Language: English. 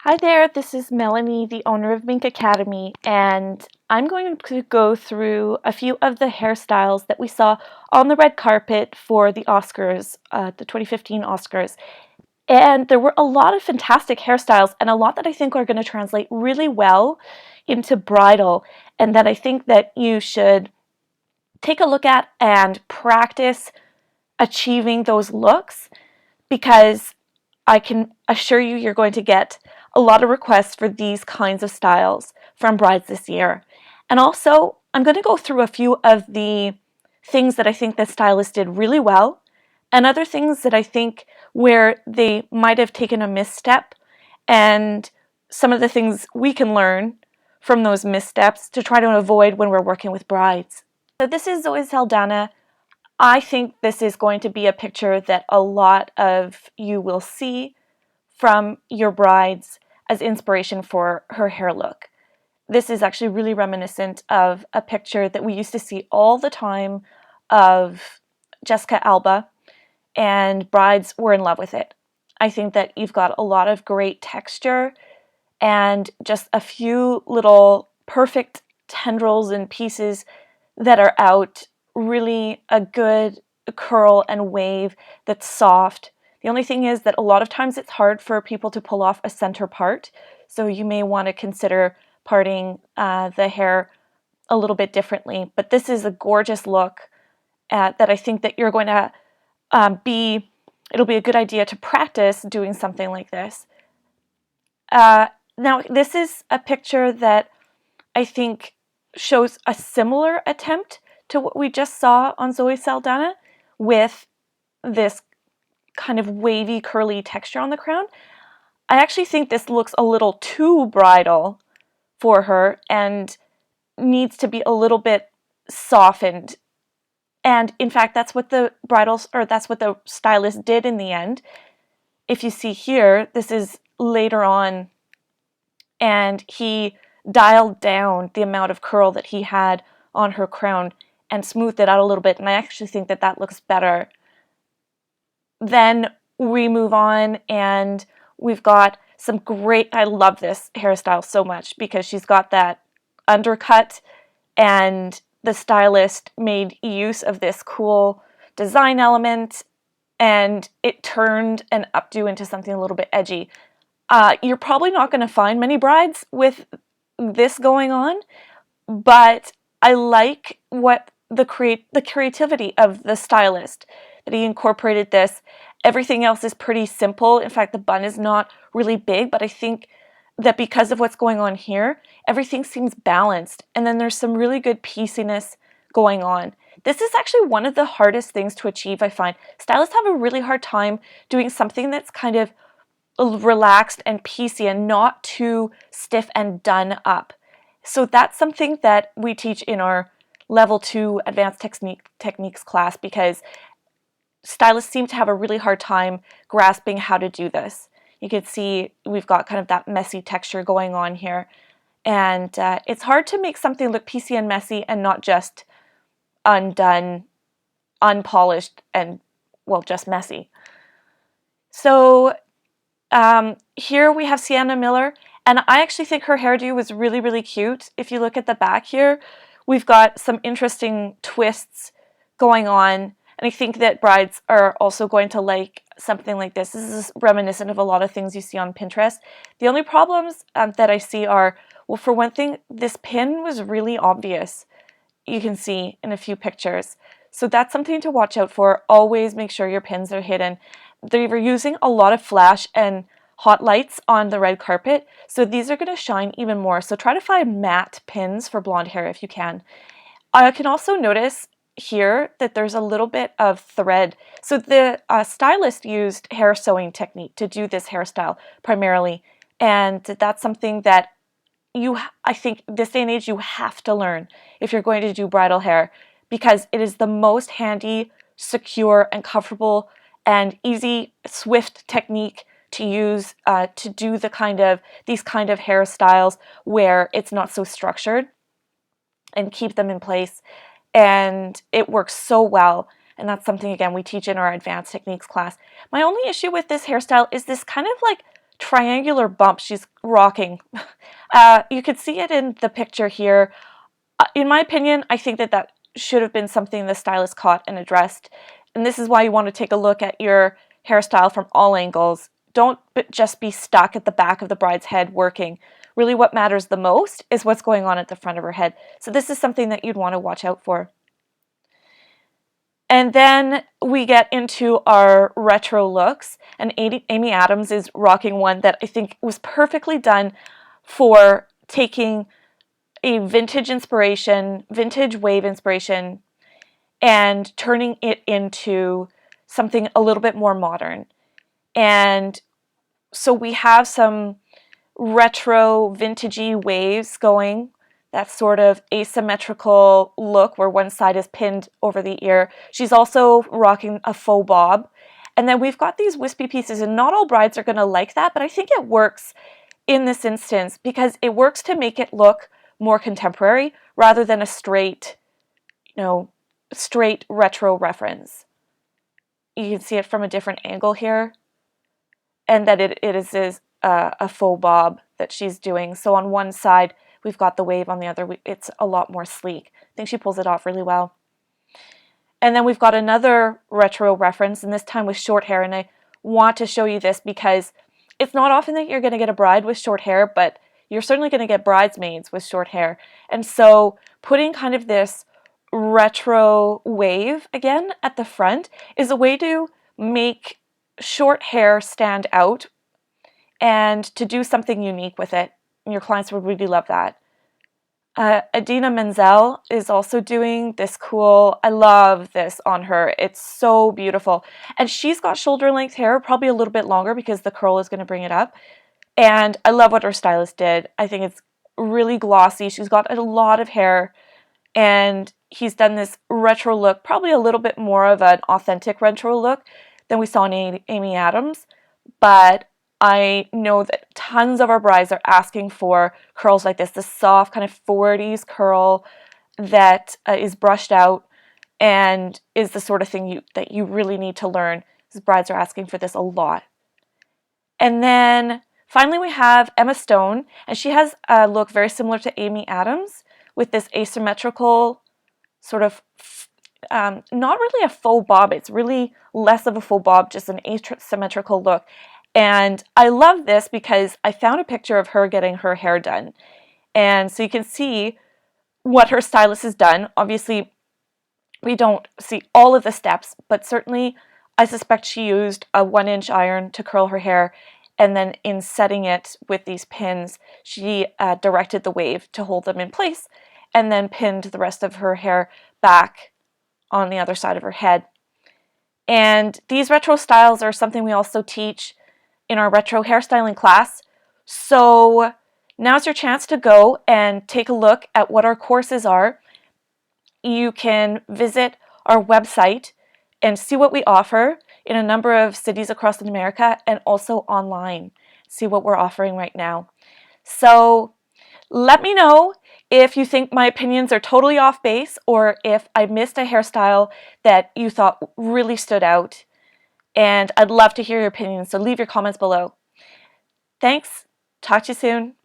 Hi there, this is Melanie, the owner of Mink Academy, and I'm going to go through a few of the hairstyles that we saw on the red carpet for the Oscars, the 2015 Oscars. And there were a lot of fantastic hairstyles and a lot that I think are going to translate really well into bridal, and that I think that you should take a look at and practice achieving those looks, because I can assure you you're going to get a lot of requests for these kinds of styles from brides this year. And also, I'm going to go through a few of the things that I think the stylist did really well, and other things that I think where they might have taken a misstep, and some of the things we can learn from those missteps to try to avoid when we're working with brides. So this is Zoe Saldana. I think this is going to be a picture that a lot of you will see from your brides as inspiration for her hair look. This is actually really reminiscent of a picture that we used to see all the time of Jessica Alba, and brides were in love with it. I think that you've got a lot of great texture and just a few little perfect tendrils and pieces that are out, really a good curl and wave that's soft. The only thing is that a lot of times it's hard for people to pull off a center part, so you may want to consider parting the hair a little bit differently. But this is a gorgeous look that I think that you're going to it'll be a good idea to practice doing something like this. Now, this is a picture that I think shows a similar attempt to what we just saw on Zoe Saldana, with this kind of wavy, curly texture on the crown. I actually think this looks a little too bridal for her and needs to be a little bit softened. And in fact, that's what the stylist did in the end. If you see here, this is later on, and he dialed down the amount of curl that he had on her crown and smoothed it out a little bit, and I actually think that that looks better. Then we move on, and we've got some great, I love this hairstyle so much because she's got that undercut, and the stylist made use of this cool design element, and it turned an updo into something a little bit edgy. You're probably not going to find many brides with this going on, but I like what the creativity of the stylist, that he incorporated this. Everything else is pretty simple. In fact, the bun is not really big, but I think that because of what's going on here, everything seems balanced, and then there's some really good pieciness going on. This is actually one of the hardest things to achieve, I find. Stylists have a really hard time doing something that's kind of relaxed and piecey and not too stiff and done up. So that's something that we teach in our level 2 advanced techniques class, because stylists seem to have a really hard time grasping how to do this. You can see we've got kind of that messy texture going on here, and it's hard to make something look piecey and messy and not just undone, unpolished, and, well, just messy. So here we have Sienna Miller, and I actually think her hairdo was really, really cute. If you look at the back here, we've got some interesting twists going on, and I think that brides are also going to like something like this. This is reminiscent of a lot of things you see on Pinterest. The only problems that I see are, well, for one thing, this pin was really obvious. You can see in a few pictures. So that's something to watch out for. Always make sure your pins are hidden. They were using a lot of flash and hot lights on the red carpet, so these are going to shine even more. So try to find matte pins for blonde hair if you can. I can also notice here that there's a little bit of thread. So the stylist used hair sewing technique to do this hairstyle primarily, and that's something that I think this day and age you have to learn if you're going to do bridal hair, because it is the most handy, secure, and comfortable and easy, swift technique to use to do these kind of hairstyles where it's not so structured, and keep them in place. And it works so well. And that's something, again, we teach in our advanced techniques class. My only issue with this hairstyle is this kind of like triangular bump she's rocking. You could see it in the picture here. In my opinion, I think that that should have been something the stylist caught and addressed. And this is why you want to take a look at your hairstyle from all angles. Don't just be stuck at the back of the bride's head working. Really what matters the most is what's going on at the front of her head. So this is something that you'd want to watch out for. And then we get into our retro looks, and Amy Adams is rocking one that I think was perfectly done for taking a vintage inspiration, vintage wave inspiration, and turning it into something a little bit more modern. And so we have some retro vintagey waves going, that sort of asymmetrical look where one side is pinned over the ear. She's also rocking a faux bob. And then we've got these wispy pieces, and not all brides are going to like that, but I think it works in this instance because it works to make it look more contemporary rather than a straight, straight retro reference. You can see it from a different angle here, and that it is a faux bob that she's doing. So on one side, we've got the wave, on the other, it's a lot more sleek. I think she pulls it off really well. And then we've got another retro reference, and this time with short hair, and I want to show you this because it's not often that you're going to get a bride with short hair, but you're certainly going to get bridesmaids with short hair. And so putting kind of this retro wave again at the front is a way to make short hair stand out and to do something unique with it. And your clients would really love that. Adina Menzel is also doing this cool, I love this on her. It's so beautiful. And she's got shoulder length hair, probably a little bit longer because the curl is going to bring it up. And I love what her stylist did. I think it's really glossy. She's got a lot of hair, and he's done this retro look, probably a little bit more of an authentic retro look than we saw in Amy Adams. But I know that tons of our brides are asking for curls like this soft kind of 40s curl that is brushed out and is the sort of thing that you really need to learn. These brides are asking for this a lot. And then finally we have Emma Stone, and she has a look very similar to Amy Adams with this asymmetrical sort of, not really a faux bob, it's really less of a faux bob, just an asymmetrical look. And I love this because I found a picture of her getting her hair done. And so you can see what her stylist has done. Obviously, we don't see all of the steps, but certainly I suspect she used a 1-inch iron to curl her hair. And then in setting it with these pins, she directed the wave to hold them in place and then pinned the rest of her hair back on the other side of her head. And these retro styles are something we also teach in our retro hairstyling class. So now's your chance to go and take a look at what our courses are. You can visit our website and see what we offer in a number of cities across America and also online. See what we're offering right now. So let me know if you think my opinions are totally off base or if I missed a hairstyle that you thought really stood out. And I'd love to hear your opinions, so leave your comments below. Thanks. Talk to you soon.